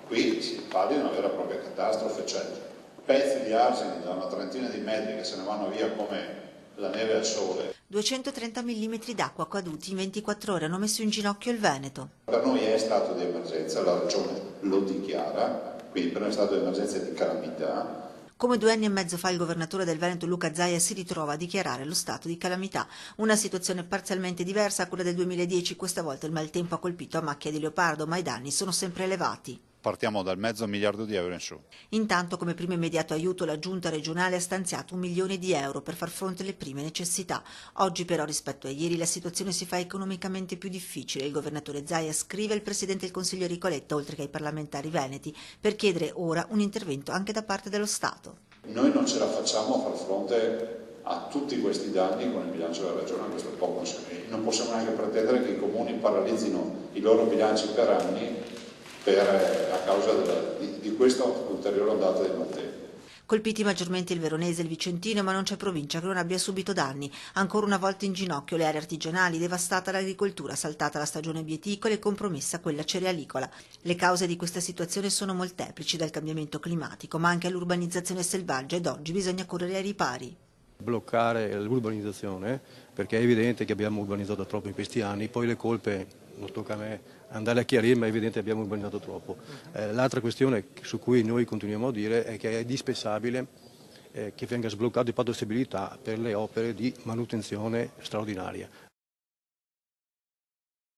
Qui si parla di una vera e propria catastrofe, cioè pezzi di argini da una trentina di metri che se ne vanno via come la neve al sole. 230 mm d'acqua caduti in 24 ore hanno messo in ginocchio il Veneto. Per noi è stato di emergenza, la Regione lo dichiara, quindi per noi è stato di emergenza e di calamità. Come 2 anni e mezzo fa il governatore del Veneto Luca Zaia si ritrova a dichiarare lo stato di calamità, una situazione parzialmente diversa a quella del 2010, questa volta il maltempo ha colpito a macchia di leopardo, ma i danni sono sempre elevati. Partiamo dal mezzo miliardo di euro in su. Intanto, come primo immediato aiuto, la giunta regionale ha stanziato 1 milione di euro per far fronte alle prime necessità. Oggi però, rispetto a ieri, la situazione si fa economicamente più difficile. Il governatore Zaia scrive al presidente del Consiglio Enrico Letta, oltre che ai parlamentari veneti, per chiedere ora un intervento anche da parte dello Stato. Noi non ce la facciamo a far fronte a tutti questi danni con il bilancio della Regione, questo è poco. Non possiamo neanche pretendere che i comuni paralizzino i loro bilanci per anni a causa di questa ulteriore ondata di maltempo. Colpiti maggiormente il Veronese e il Vicentino, ma non c'è provincia che non abbia subito danni. Ancora una volta in ginocchio le aree artigianali, devastata l'agricoltura, saltata la stagione bieticola e compromessa quella cerealicola. Le cause di questa situazione sono molteplici, dal cambiamento climatico, ma anche all'urbanizzazione selvaggia, ed oggi bisogna correre ai ripari. Bloccare l'urbanizzazione, perché è evidente che abbiamo urbanizzato troppo in questi anni, poi le colpe non tocca a me andare a chiarire, ma è evidente che abbiamo urbanizzato troppo. L'altra questione su cui noi continuiamo a dire è che è indispensabile che venga sbloccato il patto di stabilità per le opere di manutenzione straordinaria.